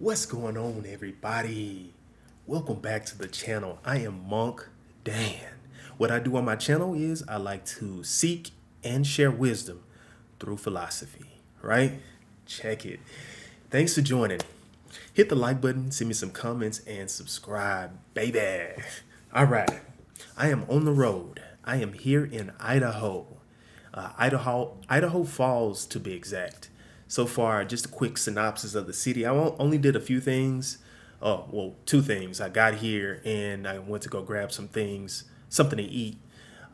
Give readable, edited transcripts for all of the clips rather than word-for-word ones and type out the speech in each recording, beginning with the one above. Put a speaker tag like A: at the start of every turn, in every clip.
A: What's going on, everybody? Welcome back to the channel. I am Monk Dan. What I do on my channel is I like to seek and share wisdom through philosophy, right? Check it. Thanks for joining. Hit the like button, send me some comments, and subscribe, baby. All right. I am on the road. I am here in Idaho. Idaho Falls to be exact. So far, just a quick synopsis of the city. I only did a few things. Oh, well, two things. I got here and I went to go grab some things, something to eat.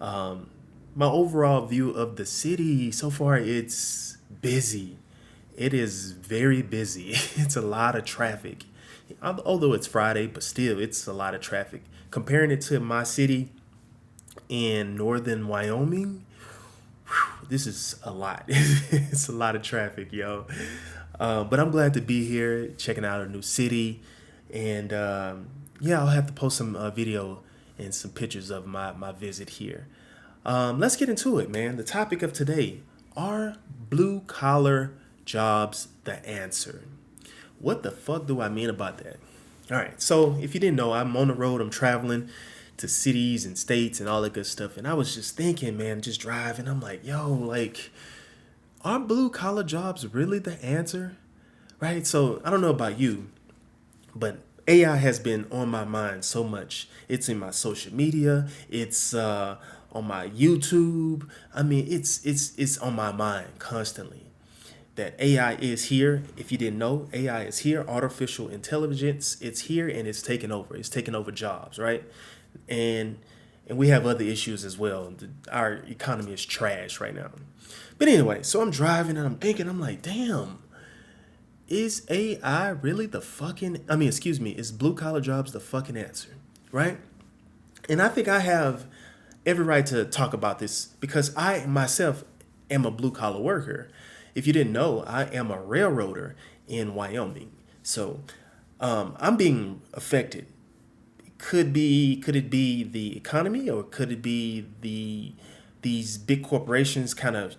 A: My overall view of the city so far, it's busy. It is very busy. It's a lot of traffic. Although it's Friday, but still, it's a lot of traffic. Comparing it to my city in northern Wyoming, this is a lot. It's a lot of traffic, yo. But I'm glad to be here, checking out a new city, and yeah, I'll have to post some video and some pictures of my visit here. Let's get into it, man. The topic of today: are blue collar jobs the answer? What the fuck do I mean about that? All right, so if you didn't know, I'm on the road. I'm traveling to cities and states and all that good stuff. And I was just thinking, man, just driving. I'm like, yo, like, are blue collar jobs really the answer? Right? So I don't know about you, but AI has been on my mind so much. It's in my social media. It's on my YouTube. I mean, it's on my mind constantly. That AI is here. If you didn't know, AI is here. Artificial intelligence, it's here and it's taking over. It's taking over jobs, right? And we have other issues as well. Our economy is trash right now. But anyway, so I'm driving and I'm thinking, I'm like, damn, is AI really the fucking, is blue collar jobs the fucking answer, right? And I think I have every right to talk about this because I myself am a blue collar worker. If you didn't know, I am a railroader in Wyoming. So I'm being affected. Could it be the economy, or could it be these big corporations kind of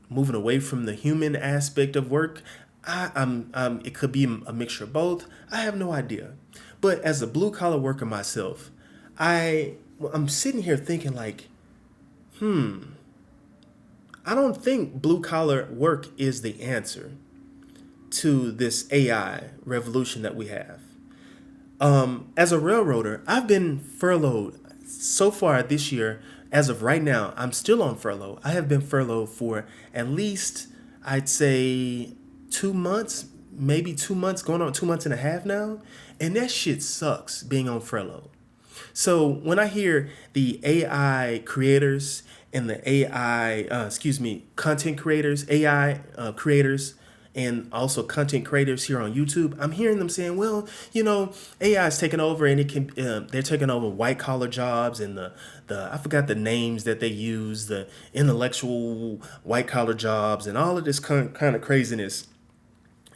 A: moving away from the human aspect of work? It could be a mixture of both. I have no idea. But as a blue collar worker myself, I'm sitting here thinking like, I don't think blue collar work is the answer to this AI revolution that we have. As a railroader, I've been furloughed so far this year. As of right now, I'm still on furlough. I have been furloughed for at least, I'd say, 2 months, maybe 2 months, going on 2 months and a half now. And that shit sucks being on furlough. So when I hear the AI creators and the content creators, AI creators, and also content creators here on YouTube, I'm hearing them saying, well, AI is taking over and it can, they're taking over white collar jobs and I forgot the names that they use, the intellectual white collar jobs and all of this kind of craziness.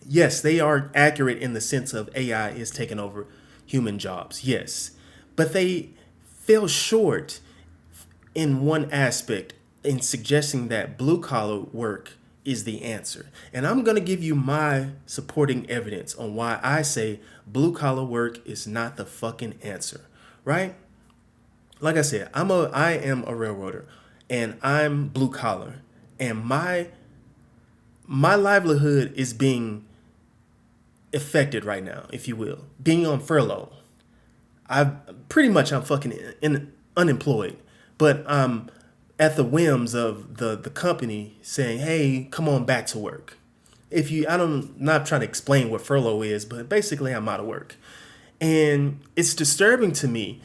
A: Yes, they are accurate in the sense of AI is taking over human jobs. Yes, but they fell short in one aspect in suggesting that blue collar work is the answer. And I'm going to give you my supporting evidence on why I say blue collar work is not the fucking answer, right? Like I said, I am a railroader and I'm blue collar, and my livelihood is being affected right now, if you will, being on furlough. I'm fucking unemployed, but I'm at the whims of the company saying, "Hey, come on back to work." Not trying to explain what furlough is, but basically I'm out of work, and it's disturbing to me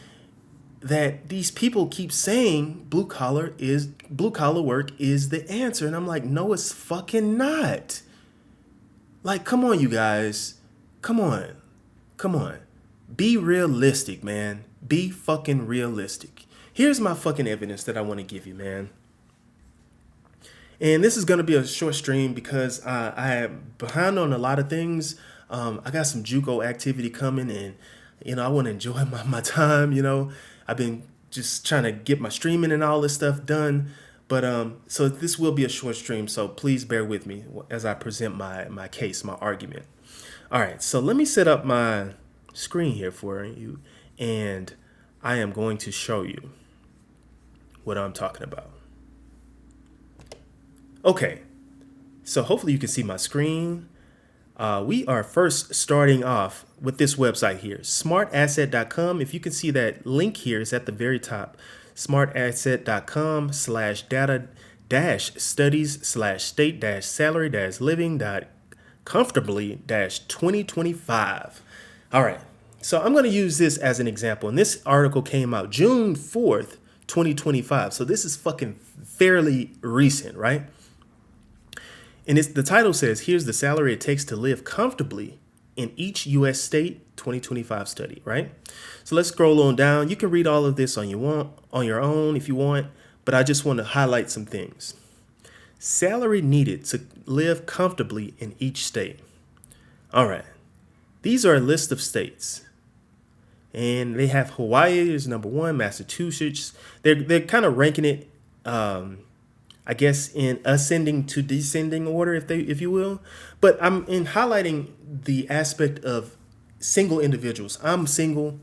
A: that these people keep saying blue collar work is the answer, and I'm like, no, it's fucking not. Like, come on, you guys, come on. Be realistic, man. Be fucking realistic. Here's my fucking evidence that I want to give you, man. And this is going to be a short stream because I am behind on a lot of things. I got some JUCO activity coming, and I want to enjoy my time. I've been just trying to get my streaming and all this stuff done. But so this will be a short stream, so please bear with me as I present my case, my argument. All right, so let me set up my screen here for you, and I am going to show you what I'm talking about. Okay, so hopefully you can see my screen. We are first starting off with this website here, smartasset.com. If you can see that link here, is at the very top, smartasset.com/data studies state living comfortably 2025. All right. So I'm going to use this as an example. And this article came out June 4th, 2025. So this is fucking fairly recent, right? And the title says, here's the salary it takes to live comfortably in each U.S. state 2025 study, right? So let's scroll on down. You can read all of this on your own if you want, but I just want to highlight some things. Salary needed to live comfortably in each state. All right. These are a list of states. And they have Hawaii is number one, Massachusetts. They're kind of ranking it, I guess, in ascending to descending order, if you will. But I'm in highlighting the aspect of single individuals. I'm single.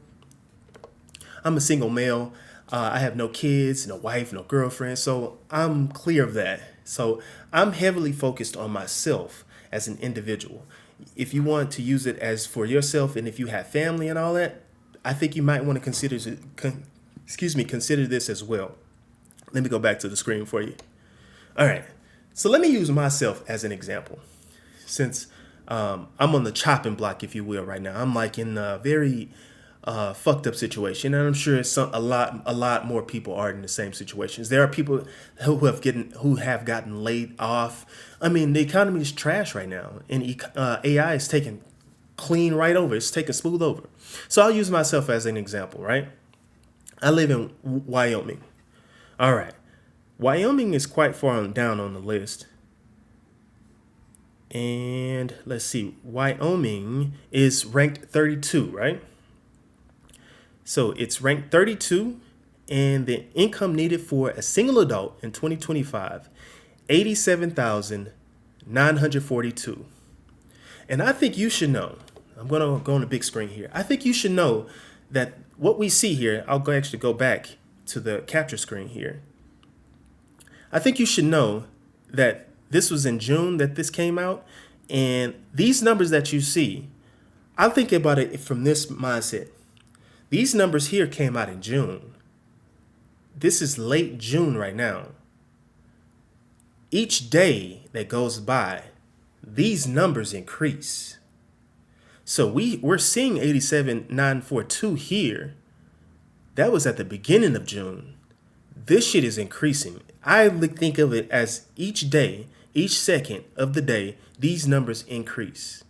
A: I'm a single male. I have no kids, no wife, no girlfriend. So I'm clear of that. So I'm heavily focused on myself as an individual. If you want to use it as for yourself, and if you have family and all that, I think you might want to consider this as well. Let me go back to the screen for you. All right. So let me use myself as an example. Since I'm on the chopping block, if you will, right now. I'm like in a very fucked up situation, and I'm sure a lot more people are in the same situations. There are people who have gotten laid off. I mean, the economy is trash right now, and AI is taking clean right over. It's taking smooth over. So I'll use myself as an example, right? I live in Wyoming. All right. Wyoming is quite far down on the list. And let's see. Wyoming is ranked 32, right? So it's ranked 32, and the income needed for a single adult in 2025, $87,942. And I think you should know, I'm going to go on the big screen here. I think you should know that what we see here, actually go back to the capture screen here. I think you should know that this was in June that this came out, and these numbers that you see, I'm thinking about it from this mindset. These numbers here came out in June. This is late June right now. Each day that goes by, these numbers increase. So we're seeing 87,942 here. That was at the beginning of June. This shit is increasing. I think of it as each day, each second of the day, these numbers increase.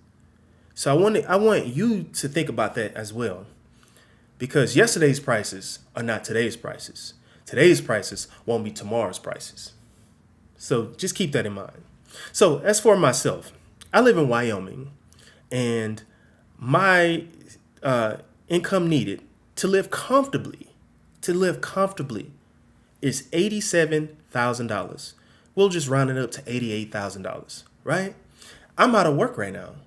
A: So I want you to think about that as well. Because yesterday's prices are not today's prices. Today's prices won't be tomorrow's prices. So just keep that in mind. So as for myself, I live in Wyoming, and my income needed to live comfortably is $87,000. We'll just round it up to $88,000, right? I'm out of work right now.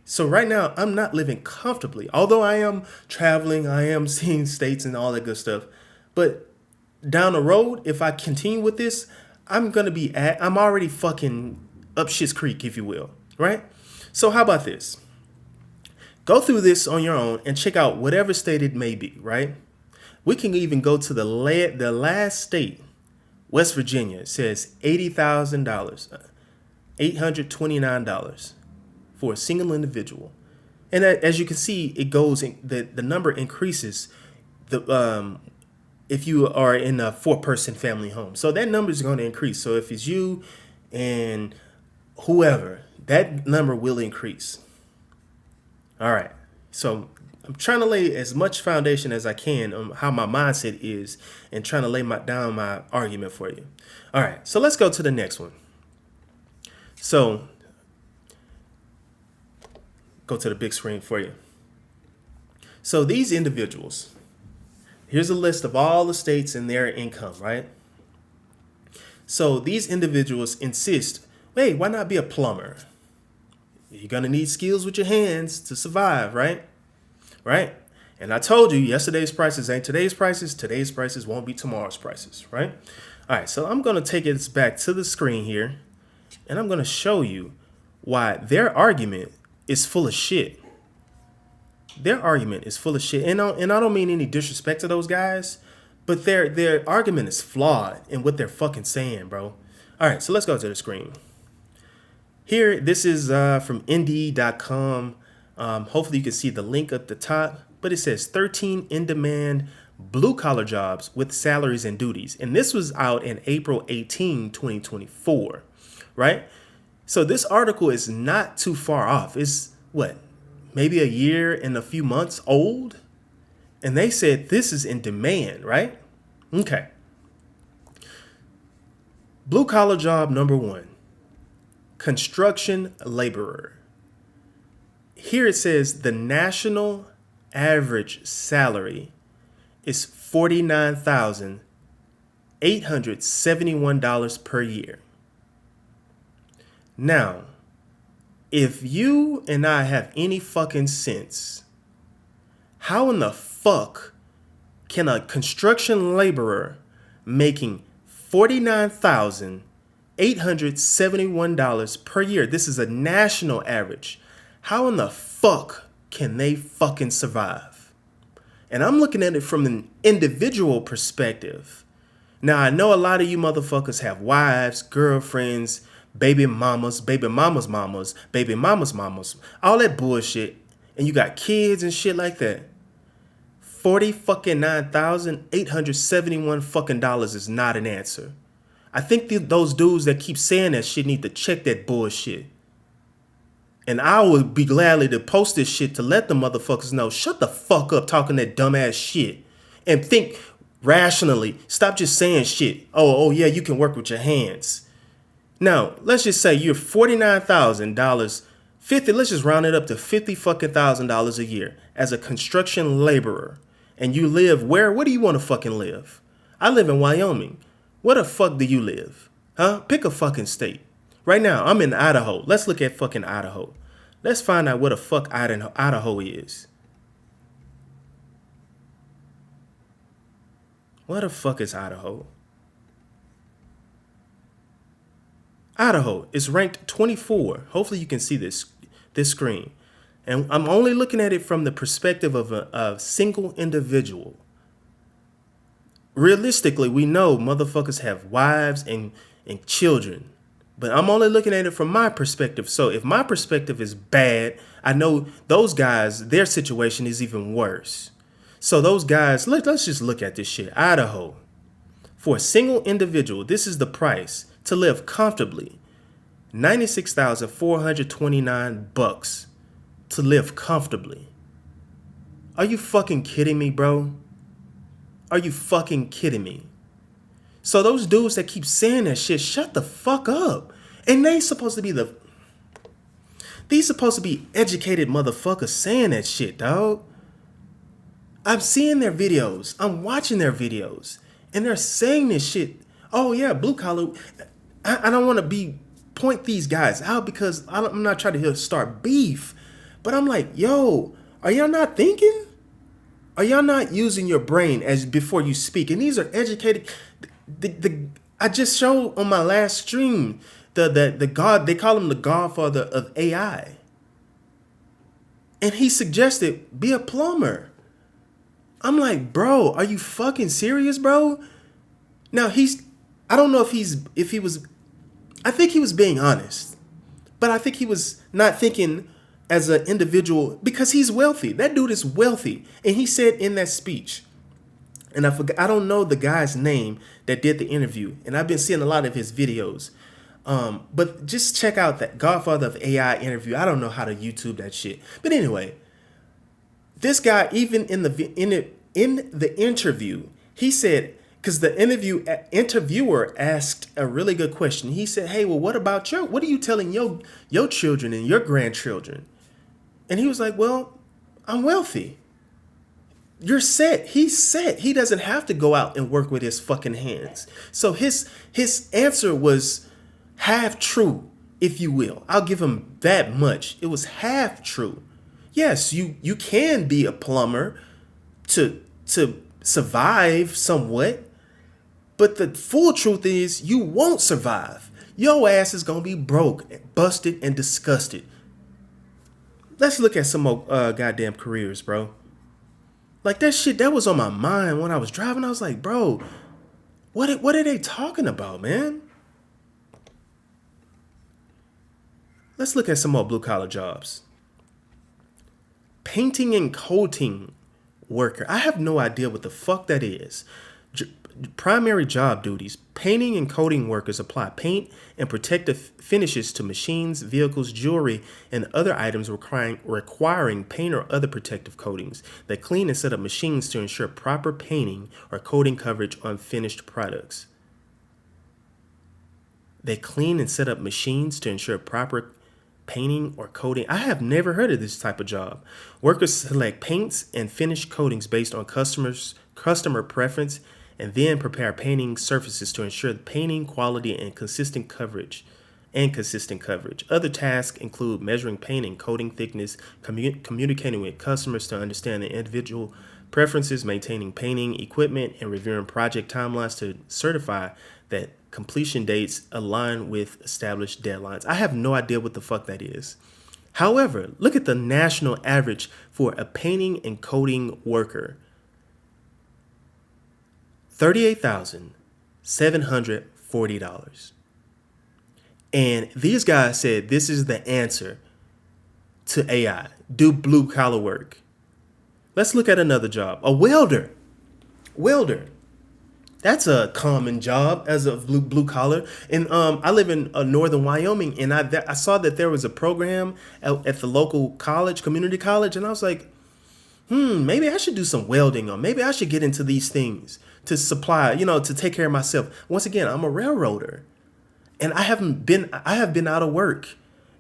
A: So right now, I'm not living comfortably. Although I am traveling, I am seeing states and all that good stuff. But down the road, if I continue with this, I'm already fucking up shit's creek, if you will, right? So how about this? Go through this on your own and check out whatever state it may be, right? We can even go to the last state, West Virginia. It says $80,000, $829 for a single individual. And as you can see, it goes in, the number increases if you are in a 4-person family home. So that number is going to increase. So if it's you and whoever, that number will increase. All right. So I'm trying to lay as much foundation as I can on how my mindset is and trying to lay down my argument for you. All right. So let's go to the next one. So go to the big screen for you. So these individuals, here's a list of all the states and their income, right? So these individuals insist, hey, why not be a plumber? You're gonna need skills with your hands to survive, right? Right? And I told you yesterday's prices ain't today's prices. Today's prices won't be tomorrow's prices, right? All right, so I'm gonna take us back to the screen here, and I'm gonna show you why their argument is full of shit. Their argument is full of shit, and I don't mean any disrespect to those guys, but their argument is flawed in what they're fucking saying, bro. All right, so let's go to the screen. Here, this is from NDE.com. Hopefully you can see the link at the top, but it says 13 in-demand blue-collar jobs with salaries and duties. And this was out in April 18, 2024, right? So this article is not too far off. It's what, maybe a year and a few months old? And they said this is in demand, right? Okay. Blue-collar job number 1. Construction laborer. Here it says the national average salary is $49,871 per year. Now, if you and I have any fucking sense, how in the fuck can a construction laborer making $49,871 per year, this is a national average, how in the fuck can they fucking survive? And I'm looking at it from an individual perspective. Now, I know a lot of you motherfuckers have wives, girlfriends, baby mamas, baby mamas mamas, baby mamas mamas, all that bullshit, and you got kids and shit like that. $49,871 fucking dollars is not an answer. I think those dudes that keep saying that shit need to check that bullshit. And I would be gladly to post this shit to let the motherfuckers know, shut the fuck up talking that dumbass shit and think rationally. Stop just saying shit. Oh yeah, you can work with your hands. Now, let's just say you're $49,000, 50, let's just round it up to $50 fucking thousand dollars a year as a construction laborer. And you live where? Where do you want to fucking live? I live in Wyoming. Where the fuck do you live? Huh? Pick a fucking state. Right now, I'm in Idaho. Let's look at fucking Idaho. Let's find out what the fuck Idaho is. What the fuck is Idaho? Idaho is ranked 24. Hopefully you can see this screen. And I'm only looking at it from the perspective of a single individual. Realistically, we know motherfuckers have wives and children. But I'm only looking at it from my perspective. So if my perspective is bad, I know those guys, their situation is even worse. So those guys, let's just look at this shit. Idaho. For a single individual, this is the price to live comfortably. $96,429 to live comfortably. Are you fucking kidding me, bro? Are you fucking kidding me? So those dudes that keep saying that shit, shut the fuck up. And these supposed to be educated motherfuckers saying that shit, dog. I'm seeing their videos. I'm watching their videos. And they're saying this shit. Oh yeah, blue collar. I don't want to point these guys out because I'm not trying to start beef. But I'm like, yo, are y'all not thinking? Are y'all not using your brain as before you speak? And these are educated. I just showed on my last stream the god, they call him the godfather of AI. And he suggested be a plumber. I'm like, bro, are you fucking serious, bro? Now I don't know if he was, I think he was being honest, but I think he was not thinking as an individual because he's wealthy. That dude is wealthy. And he said in that speech, and I don't know the guy's name that did the interview, and I've been seeing a lot of his videos. But just check out that Godfather of AI interview. I don't know how to YouTube that shit. But anyway, this guy, even in the interview, he said, because the interviewer asked a really good question. He said, hey, well, what are you telling your children and your grandchildren? And he was like, well, I'm wealthy. You're set. He's set. He doesn't have to go out and work with his fucking hands. So his answer was half true if you will. I'll give him that much. It was half true. Yes, you can be a plumber to survive somewhat, but the full truth is you won't survive. Your ass is gonna be broke, busted, and disgusted. Let's look at some more goddamn careers, bro. Like that shit that was on my mind when I was driving. I was like, bro, what are they talking about, man? Let's look at some more blue collar jobs. Painting and coating worker. I have no idea what the fuck that is. Primary job duties. Painting and coating workers apply paint and protective finishes to machines, vehicles, jewelry, and other items requiring paint or other protective coatings. They clean and set up machines to ensure proper painting or coating coverage on finished products. They clean and set up machines to ensure proper painting or coating. I have never heard of this type of job. Workers select paints and finish coatings based on customer preference and then prepare painting surfaces to ensure the painting quality and consistent coverage. Other tasks include measuring paint and coating thickness, communicating with customers to understand the individual preferences, maintaining painting equipment, and reviewing project timelines to certify that completion dates align with established deadlines. I have no idea what the fuck that is. However, look at the national average for a painting and coating worker. $38,740. And these guys said this is the answer to AI. Do blue collar work. Let's look at another job. A welder. That's a common job as a blue collar. And I live in northern Wyoming, and I saw that there was a program at the local college, community college, and I was like, maybe I should do some welding, or maybe I should get into these things to supply, to take care of myself. Once again, I'm a railroader, and I have been out of work,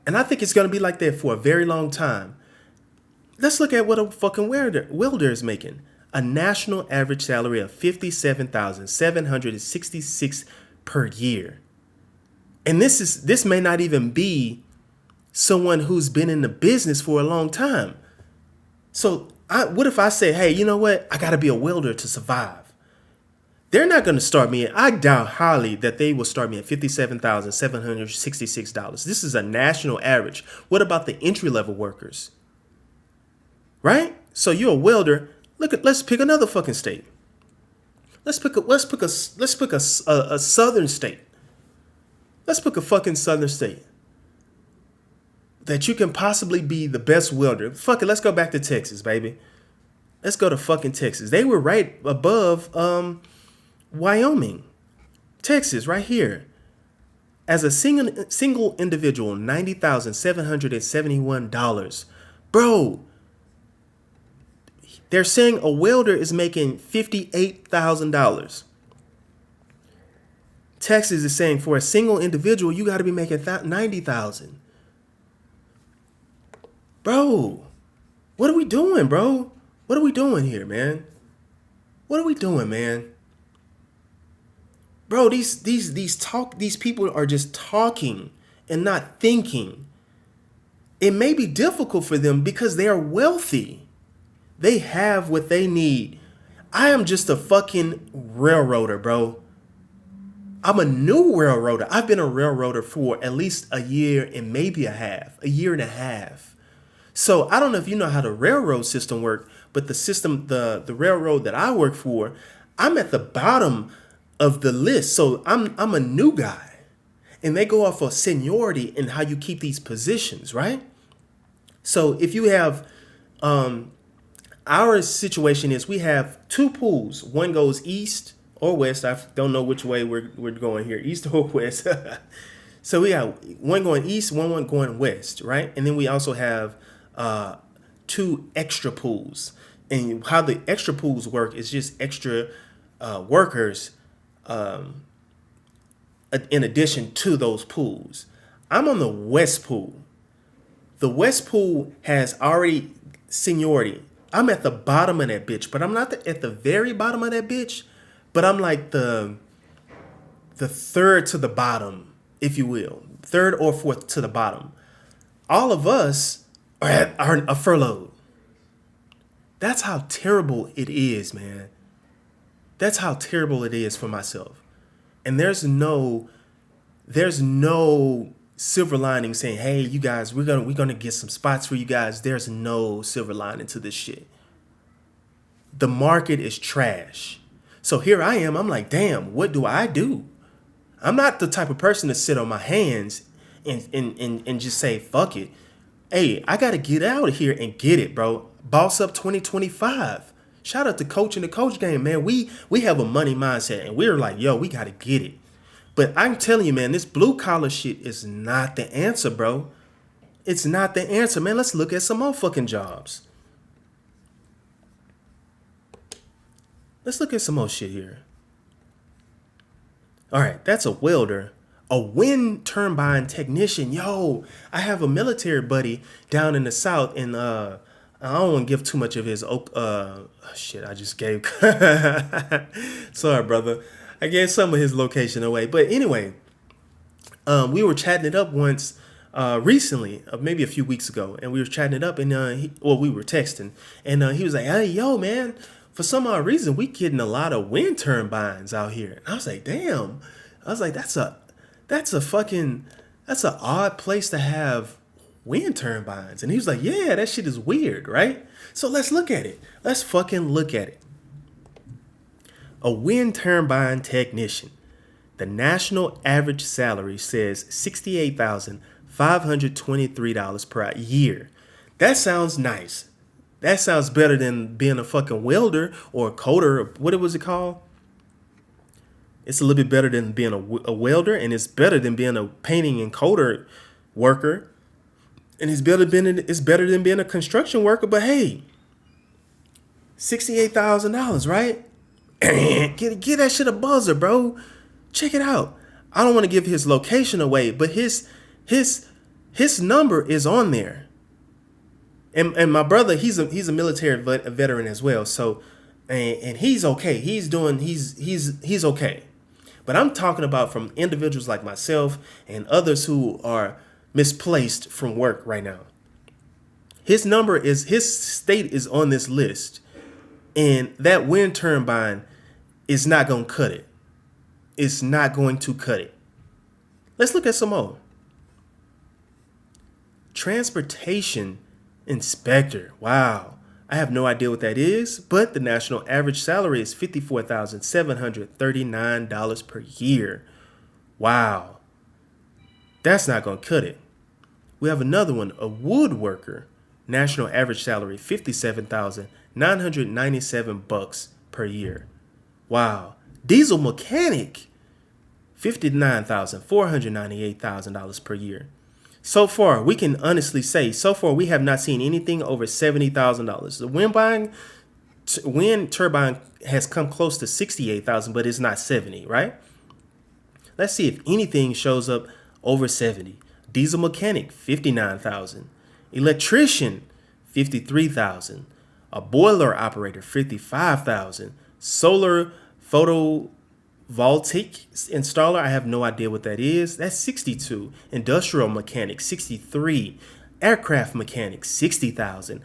A: and I think it's going to be like that for a very long time. Let's look at what a fucking welder is making. A national average salary of $57,766 per year. And this may not even be someone who's been in the business for a long time. So what if I say, hey, you know what? I got to be a welder to survive. They're not going to start me I doubt highly that they will start me at $57,766. This is a national average. What about the entry-level workers? Right? So you're a welder. Let's pick another fucking state. Let's pick a southern state. Let's pick a fucking southern state that you can possibly be the best welder. Fuck it, let's go back to Texas, baby. Let's go to fucking Texas. They were right above Wyoming. Texas, right here. As a single individual, $90,771. Bro, they're saying a welder is making $58,000. Texas is saying for a single individual, you got to be making $90,000. Bro, what are we doing, bro? What are we doing here, man? What are we doing, man? Bro, these people are just talking and not thinking. It may be difficult for them because they are wealthy. They have what they need. I am just a fucking railroader, bro. I'm a new railroader. I've been a railroader for at least a year and maybe a year and a half. So I don't know if you know how the railroad system works, but the railroad that I work for, I'm at the bottom of the list. So I'm a new guy. And they go off of seniority and how you keep these positions, right? So if you have our situation is we have two pools. One goes east or west. I don't know which way we're going here, east or west. So we have one going east, one going west, right? And then we also have two extra pools. And how the extra pools work is just extra workers in addition to those pools. I'm on the west pool. The west pool has already seniority. I'm at the bottom of that bitch, but I'm not at the very bottom of that bitch, but I'm like the third to the bottom if you will, third or fourth to the bottom. All of us are furloughed. That's how terrible it is, man. That's how terrible it is for myself. And there's no silver lining saying, "Hey, you guys, we're gonna get some spots for you guys." There's no silver lining to this shit. The market is trash. So here I am. I'm like, damn, what do I do? I'm not the type of person to sit on my hands and just say, fuck it. Hey, I got to get out of here and get it, bro. Boss Up 2025. Shout out to Coach and the Coach Game, man. We have a money mindset, and we're like, yo, we got to get it. But I'm telling you, man, this blue collar shit is not the answer, bro. It's not the answer, man. Let's look at some more fucking jobs. Let's look at some more shit here. All right, that's a welder. A wind turbine technician. Yo, I have a military buddy down in the South, and I don't want to give too much of his shit. I just gave. Sorry, brother. I gave some of his location away. But anyway, we were chatting it up once recently, maybe a few weeks ago, and we were chatting it up, and we were texting, and he was like, "Hey, yo, man, for some odd reason, we getting a lot of wind turbines out here." And I was like, "Damn," I was like, "That's an odd place to have wind turbines." And he was like, "Yeah, that shit is weird, right?" So let's look at it. Let's fucking look at it. A wind turbine technician. The national average salary says $68,523 per year. That sounds nice. That sounds better than being a fucking welder or a coder. Or what was it called? It's a little bit better than being a welder, and it's better than being a painting and coder worker. And it's better than being a construction worker. But hey, $68,000, right? Get that shit a buzzer, bro. Check it out. I don't want to give his location away, but his number is on there. And my brother, he's a military veteran as well. So, and he's okay. He's okay. But I'm talking about from individuals like myself and others who are misplaced from work right now. His state is on this list, and that wind turbine is not going to cut it. It's not going to cut it. Let's look at some more. Transportation inspector. Wow. I have no idea what that is, but the national average salary is $54,739 per year. Wow. That's not going to cut it. We have another one, a woodworker. National average salary, $57,997 per year. Wow. Diesel mechanic, $59,498 per year. So far, we can honestly say, we have not seen anything over $70,000. The wind turbine has come close to $68,000, but it's not 70, right? Let's see if anything shows up over 70. Diesel mechanic, $59,000. Electrician, $53,000. A boiler operator, $55,000. Solar photovoltaic installer, I have no idea what that is. That's $62,000. Industrial mechanic, $63,000. Aircraft mechanic, $60,000.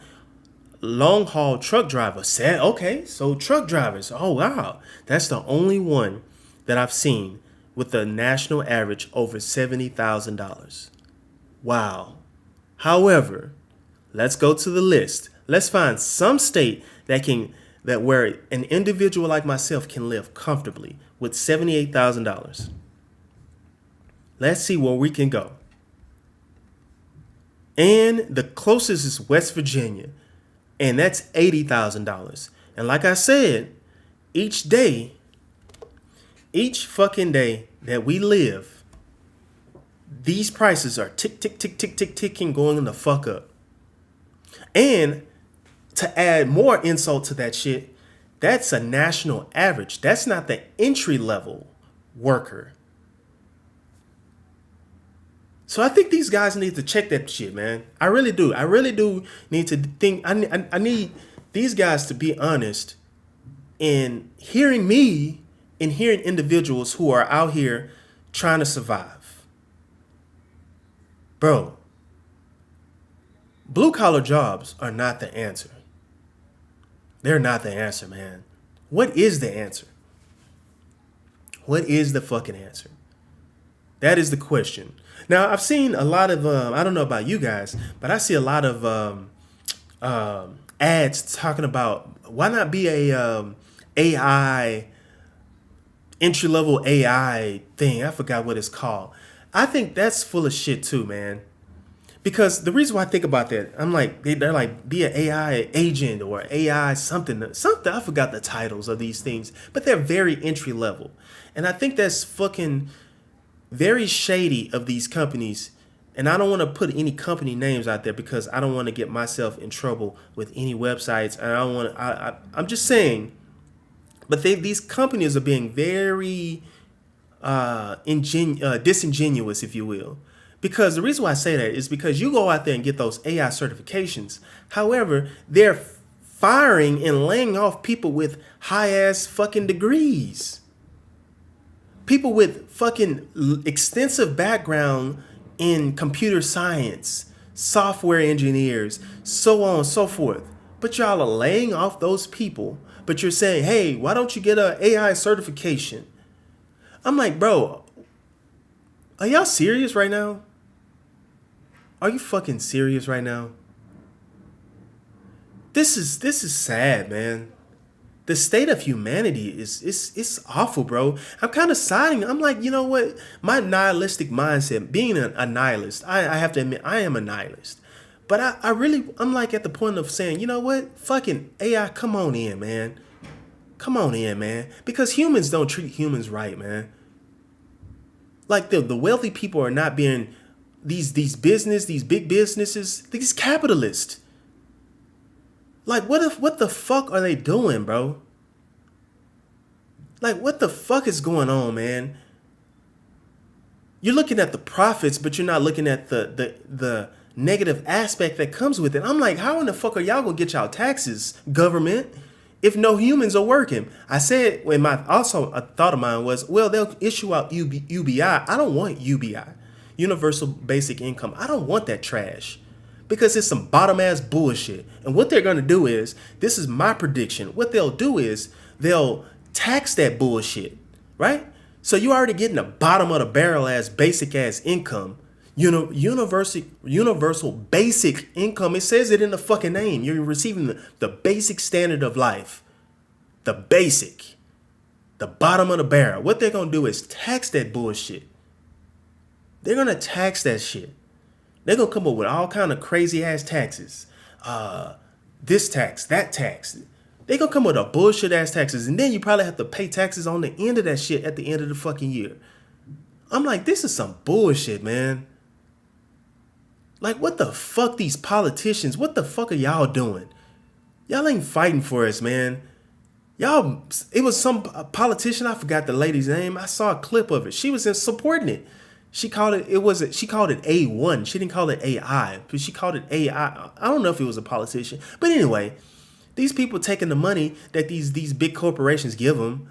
A: Long haul truck driver, okay, so truck drivers, oh wow, that's the only one that I've seen with the national average over $70,000. Wow. However, let's go to the list. Let's find some state that where an individual like myself can live comfortably with $78,000. Let's see where we can go. And the closest is West Virginia, and that's $80,000. And like I said, each fucking day that we live, these prices are tick, tick, tick, tick, tick, ticking, going the fuck up. And to add more insult to that shit, that's a national average. That's not the entry level worker. So I think these guys need to check that shit, man. I really do. I really do need to think. I need these guys to be honest in hearing me and hearing individuals who are out here trying to survive. Bro, blue collar jobs are not the answer. They're not the answer, man. What is the answer? What is the fucking answer? That is the question. Now, I've seen a lot of, I don't know about you guys, but I see a lot of ads talking about why not be a AI, entry level AI thing. I forgot what it's called. I think that's full of shit too, man. Because the reason why I think about that, I'm like, they're like, be an AI agent or AI something. I forgot the titles of these things, but they're very entry level. And I think that's fucking very shady of these companies. And I don't want to put any company names out there because I don't want to get myself in trouble with any websites. And I don't want to, I'm just saying, but these companies are being very disingenuous, if you will. Because the reason why I say that is because you go out there and get those AI certifications. However, they're firing and laying off people with high ass fucking degrees. People with fucking extensive background in computer science, software engineers, so on and so forth. But y'all are laying off those people, but you're saying, hey, why don't you get an AI certification? I'm like, bro, are y'all serious right now? Are you fucking serious right now? This is sad, man. The state of humanity is awful, bro. I'm kind of siding. I'm like, you know what? My nihilistic mindset, being a nihilist, I have to admit, I am a nihilist. But I'm like at the point of saying, you know what? Fucking AI, come on in, man. Come on in, man. Because humans don't treat humans right, man. Like the wealthy people are not being these big businesses, these capitalists. Like what the fuck are they doing, bro? Like what the fuck is going on, man? You're looking at the profits, but you're not looking at the negative aspect that comes with it. I'm like, how in the fuck are y'all gonna get y'all taxes, government, if no humans are working? I said when a thought of mine was, well, they'll issue out UBI. I don't want UBI, universal basic income. I don't want that trash. Because it's some bottom ass bullshit. And what they're gonna do is, this is my prediction. What they'll do is they'll tax that bullshit, right? So you already getting a bottom of the barrel ass basic ass income. Universal basic income. It says it in the fucking name. You're receiving the basic standard of life. The basic. The bottom of the barrel. What they're gonna do is tax that bullshit. They're gonna tax that shit. They're gonna come up with all kind of crazy ass taxes. This tax, that tax. They're gonna come up with a bullshit ass taxes, and then you probably have to pay taxes on the end of that shit at the end of the fucking year. I'm like, this is some bullshit, man. Like, what the fuck, these politicians? What the fuck are y'all doing? Y'all ain't fighting for us, man. Y'all, it was some politician, I forgot the lady's name. I saw a clip of it. She was supporting it. She called it A1. She didn't call it AI, but she called it AI. I don't know if it was a politician. But anyway, these people taking the money that these big corporations give them,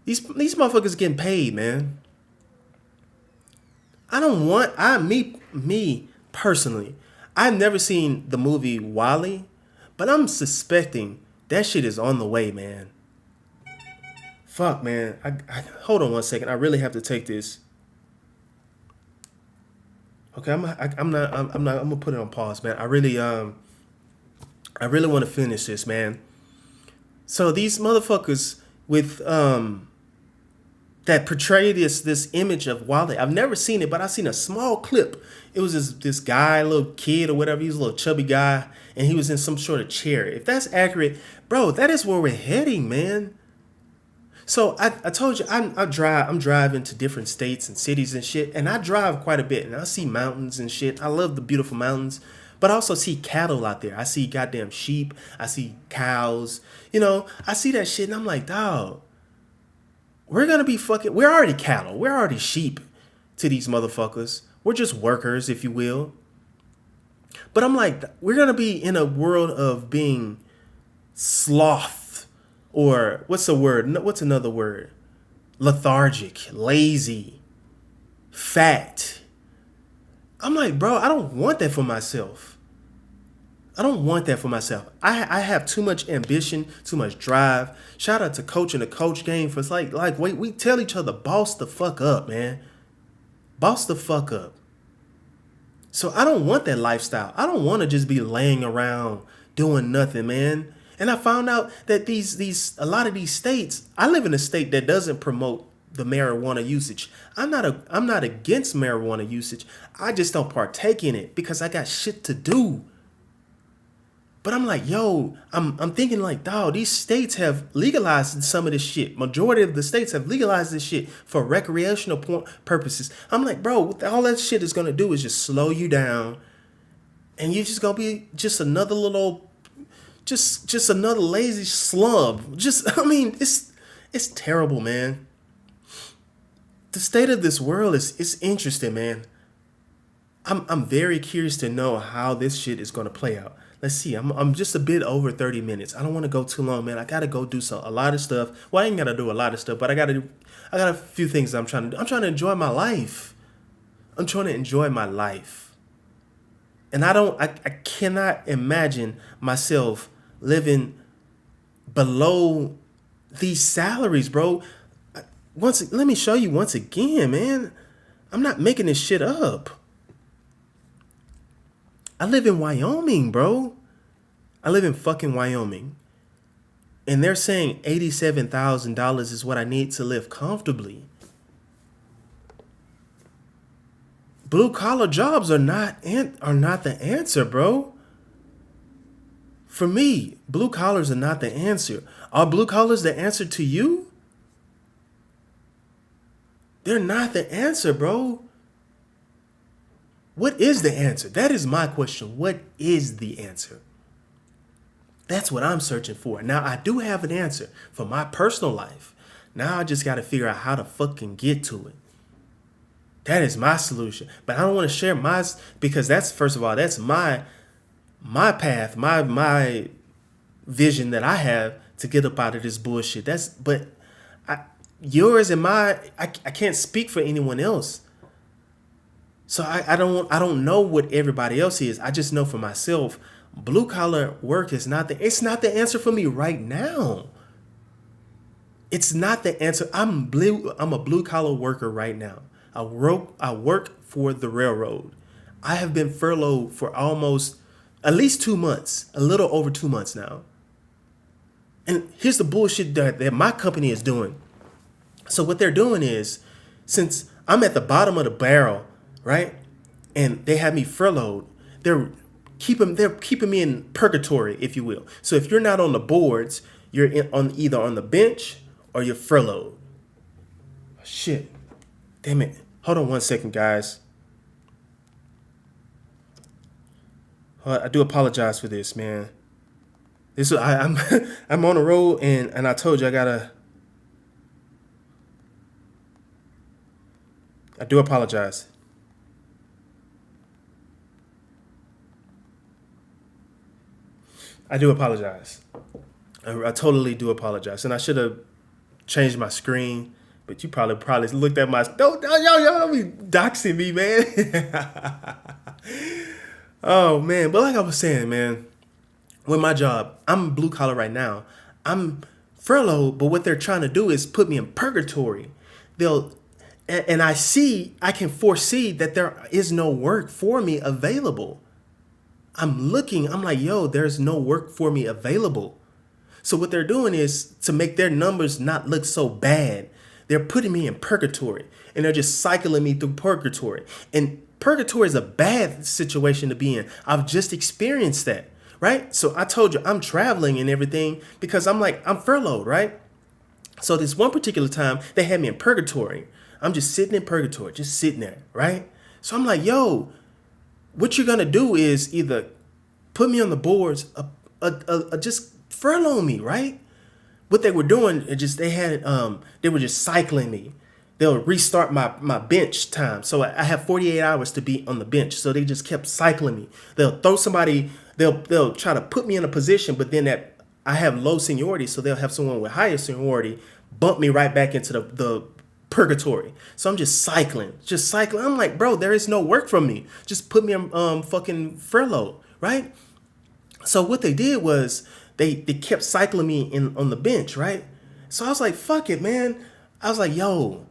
A: these motherfuckers getting paid, man. Me personally, I've never seen the movie Wall-E, but I'm suspecting that shit is on the way, man. Fuck, man. I hold on one second. I really have to take this. Okay, I'm gonna put it on pause, man. I really want to finish this, man. So these motherfuckers with that portray this image of Wall-E. I've never seen it, but I've seen a small clip. It was this guy, little kid or whatever. He was a little chubby guy, and he was in some sort of chair. If that's accurate, bro, that is where we're heading, man. So I told you I'm driving to different states and cities and shit, and I drive quite a bit, and I see mountains and shit. I love the beautiful mountains, but I also see cattle out there. I see goddamn sheep. I see cows. You know, I see that shit, and I'm like, dog, we're already cattle. We're already sheep to these motherfuckers. We're just workers, if you will. But I'm like, we're gonna be in a world of being sloth. Or what's the word? What's another word? Lethargic, lazy, fat. I'm like, bro, I don't want that for myself. I don't want that for myself. I have too much ambition, too much drive. Shout out to Coach and the Coach game for it's like wait, we tell each other, boss the fuck up, man. Boss the fuck up. So I don't want that lifestyle. I don't want to just be laying around doing nothing, man. And I found out that these a lot of these states, I live in a state that doesn't promote the marijuana usage. I'm not against marijuana usage. I just don't partake in it because I got shit to do. But I'm like, yo, I'm thinking like, dog, these states have legalized some of this shit. Majority of the states have legalized this shit for recreational purposes. I'm like, bro, what all that shit is gonna do is just slow you down, and you're just gonna be just another little, just another lazy slub. I mean, it's terrible, man. The state of this world is interesting, man. I'm very curious to know how this shit is gonna play out. Let's see. I'm just a bit over 30 minutes. I don't want to go too long, man. I gotta go do a lot of stuff. Well, I ain't gotta do a lot of stuff, but I got a few things I'm trying to do. I'm trying to enjoy my life. I'm trying to enjoy my life. And I cannot imagine myself living below these salaries, bro. Let me show you once again, man. I'm not making this shit up. I live in Wyoming, bro. I live in fucking Wyoming. And they're saying $87,000 is what I need to live comfortably. Blue collar jobs are not the answer, bro. For me, blue collars are not the answer. Are blue collars the answer to you? They're not the answer, bro. What is the answer? That is my question. What is the answer? That's what I'm searching for. Now, I do have an answer for my personal life. Now I just got to figure out how to fucking get to it. That is my solution. But I don't want to share my, because that's, first of all, that's my path, my vision that I have to get up out of this bullshit. Yours and I can't speak for anyone else. So I don't know what everybody else is. I just know for myself, blue collar work is it's not the answer for me right now. It's not the answer. I'm a blue collar worker right now. I work for the railroad. I have been furloughed for almost at least 2 months, a little over 2 months now. And here's the bullshit that my company is doing. So what they're doing is, since I'm at the bottom of the barrel, right? And they have me furloughed. They're keeping me in purgatory, if you will. So if you're not on the boards, you're either on the bench or you're furloughed. Shit. Damn it. Hold on one second, guys. I do apologize for this, man. I'm I'm on the road and I told you I do apologize. I do apologize. I totally do apologize. And I should have changed my screen, but you probably looked at my, don't be doxing me, man. Oh, man. But like I was saying, man, with my job, I'm blue collar right now. I'm furloughed, but what they're trying to do is put me in purgatory. And I can foresee that there is no work for me available. I'm like, yo, there's no work for me available. So what they're doing is, to make their numbers not look so bad, they're putting me in purgatory, and they're just cycling me through purgatory. And purgatory is a bad situation to be in. I've just experienced that, right? So I told you I'm traveling and everything because I'm furloughed, right? So this one particular time they had me in purgatory. I'm just sitting in purgatory, just sitting there, right? So I'm like, yo, what you're gonna do is either put me on the boards, just furlough me, right? What they were doing, they were just cycling me. They'll restart my bench time, so I have 48 hours to be on the bench. So they just kept cycling me. They'll throw somebody, they'll try to put me in a position, but then that I have low seniority, so they'll have someone with higher seniority bump me right back into the purgatory. So I'm just cycling, just cycling. I'm like, bro, there is no work from me. Just put me on fucking furlough, right? So what they did was they kept cycling me in on the bench, right? So I was like, fuck it, man. I was like, yo,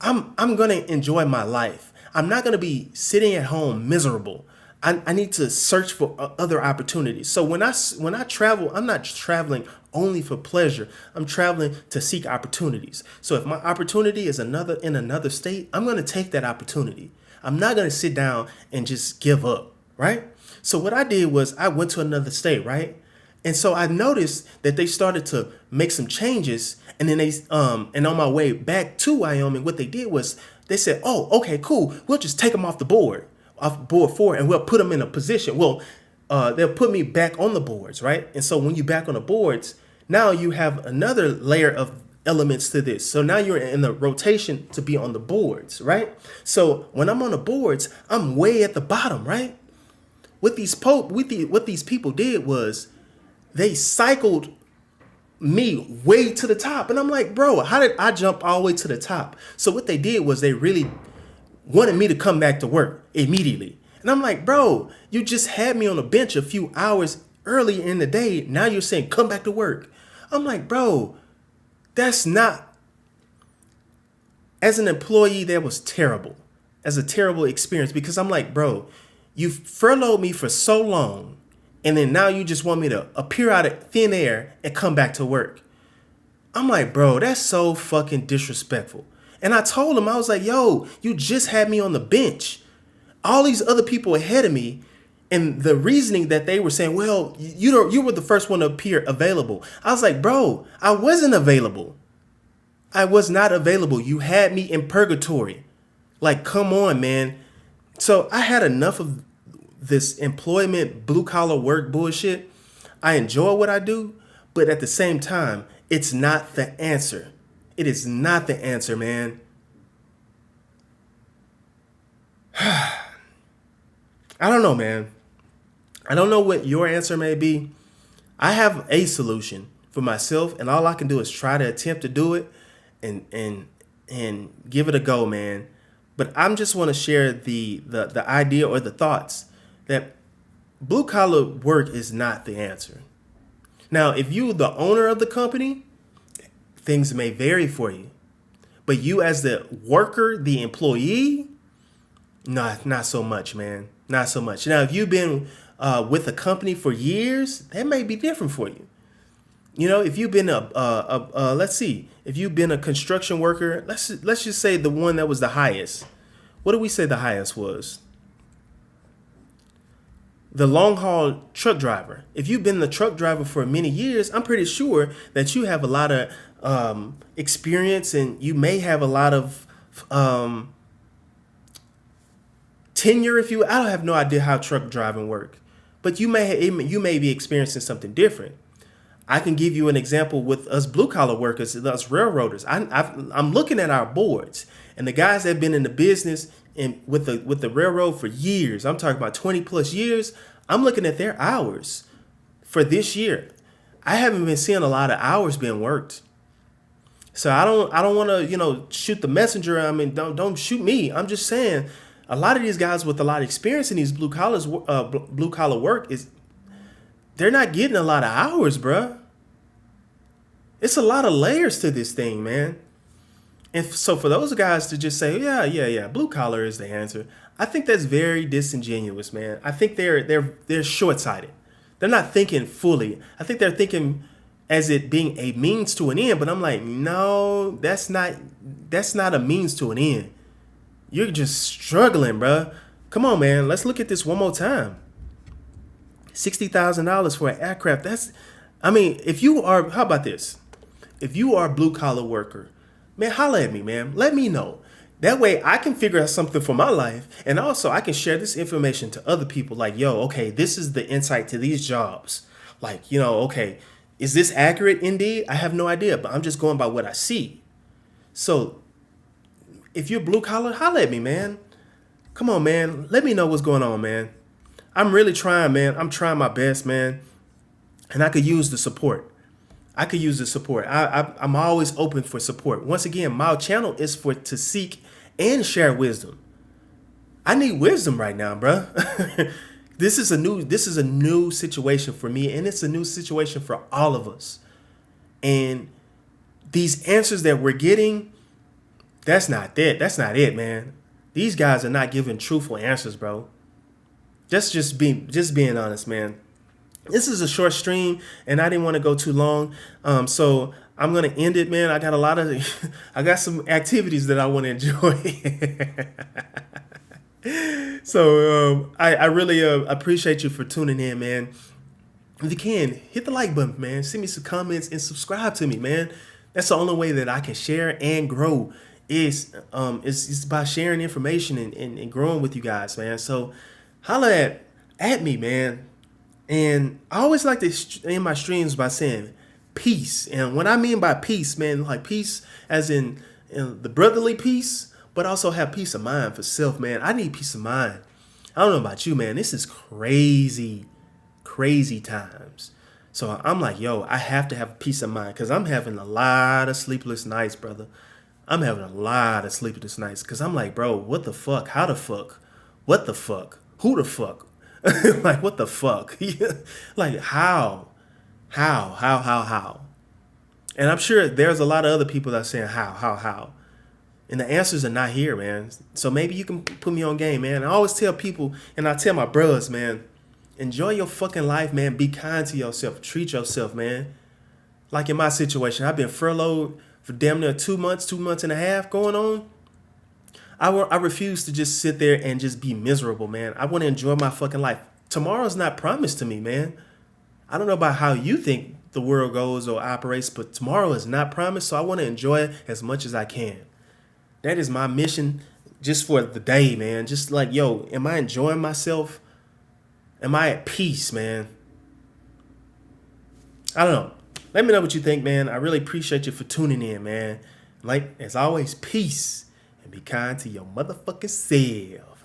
A: I'm gonna enjoy my life. I'm not gonna be sitting at home miserable. I need to search for other opportunities. So when I travel, I'm not traveling only for pleasure. I'm traveling to seek opportunities. So if my opportunity is in another state, I'm gonna take that opportunity. I'm not gonna sit down and just give up, right? So what I did was I went to another state, right? And so I noticed that they started to make some changes, and then and on my way back to Wyoming, what they did was they said, "Oh, okay, cool. We'll just take them off board 4, and we'll put them in a position." Well, they'll put me back on the boards, right? And so when you're back on the boards, now you have another layer of elements to this. So now you're in the rotation to be on the boards, right? So when I'm on the boards, I'm way at the bottom, right? What these people did was they cycled me way to the top. And I'm like, bro, how did I jump all the way to the top? So what they did was they really wanted me to come back to work immediately. And I'm like, bro, you just had me on the bench a few hours earlier in the day. Now you're saying come back to work. I'm like, bro, that's not, as an employee, that was terrible. As a terrible experience, because I'm like, bro, you've furloughed me for so long, and then now you just want me to appear out of thin air and come back to work. I'm like, bro, that's so fucking disrespectful. And I told him, I was like, yo, you just had me on the bench. All these other people ahead of me, and the reasoning that they were saying, well, you were the first one to appear available. I was like, bro, I wasn't available. I was not available. You had me in purgatory. Like, come on, man. So I had enough of this employment, blue collar work bullshit. I enjoy what I do, but at the same time, it's not the answer. It is not the answer, man. I don't know, man. I don't know what your answer may be. I have a solution for myself, and all I can do is try to attempt to do it and give it a go, man. But I'm just want to share the idea or the thoughts that blue collar work is not the answer. Now, if you're the owner of the company, things may vary for you. But you as the worker, the employee, not so much, man. Not so much. Now, if you've been with a company for years, that may be different for you. You know, if you've been if you've been a construction worker, let's just say the one that was the highest. What do we say the highest was? The long haul truck driver. If you've been the truck driver for many years, I'm pretty sure that you have a lot of experience, and you may have a lot of tenure. I don't have no idea how truck driving work, but you may be experiencing something different. I can give you an example with us blue collar workers, us railroaders. I'm looking at our boards, and the guys that have been in the business and with the railroad for years. I'm talking about 20 plus years. I'm looking at their hours for this year. I haven't been seeing a lot of hours being worked. So I don't want to shoot the messenger. I mean, don't shoot me. I'm just saying a lot of these guys with a lot of experience in these blue collar work they're not getting a lot of hours, bruh. It's a lot of layers to this thing, man. And so for those guys to just say, yeah, blue collar is the answer, I think that's very disingenuous, man. I think they're short-sighted. They're not thinking fully. I think they're thinking as it being a means to an end, but I'm like, no, that's not a means to an end. You're just struggling, bruh. Come on, man. Let's look at this one more time. $60,000 for an aircraft. If you are, how about this? If you are a blue collar worker, man, holla at me, man. Let me know. That way I can figure out something for my life. And also I can share this information to other people like, yo, okay, this is the insight to these jobs. Like, okay, is this accurate? Indeed, I have no idea, but I'm just going by what I see. So if you're blue collar, holla at me, man. Come on, man. Let me know what's going on, man. I'm really trying, man. I'm trying my best, man. And I could use the support. I could use the support. I'm always open for support. Once again, my channel is for to seek and share wisdom. I need wisdom right now, bro. This is a new situation for me, and it's a new situation for all of us. And these answers that we're getting, that's not it. That's not it, man. These guys are not giving truthful answers, bro. Just being honest, man. This is a short stream, and I didn't want to go too long. So I'm gonna end it, man. I got a lot of, I got some activities that I want to enjoy. So I really appreciate you for tuning in, man. If you can, hit the like button, man. Send me some comments and subscribe to me, man. That's the only way that I can share and grow. Is by sharing information and growing with you guys, man. So holla at me, man. And I always like to end my streams by saying peace. And what I mean by peace, man, like peace as in the brotherly peace, but also have peace of mind for self, man. I need peace of mind. I don't know about you, man. This is crazy, crazy times. So I'm like, yo, I have to have peace of mind because I'm having a lot of sleepless nights, brother. I'm having a lot of sleepless nights because I'm like, bro, what the fuck? How the fuck? What the fuck? Who the fuck? Like, what the fuck? Like, how? How? And I'm sure there's a lot of other people that are saying how. And the answers are not here, man. So maybe you can put me on game, man. I always tell people, and I tell my brothers, man, enjoy your fucking life, man. Be kind to yourself. Treat yourself, man. Like in my situation, I've been furloughed for damn near 2 months and a half going on. I refuse to just sit there and just be miserable, man. I want to enjoy my fucking life. Tomorrow's not promised to me, man. I don't know about how you think the world goes or operates, but tomorrow is not promised, so I want to enjoy it as much as I can. That is my mission just for the day, man. Just like, yo, am I enjoying myself? Am I at peace, man? I don't know. Let me know what you think, man. I really appreciate you for tuning in, man. Like, as always, peace. And be kind to your motherfucking self.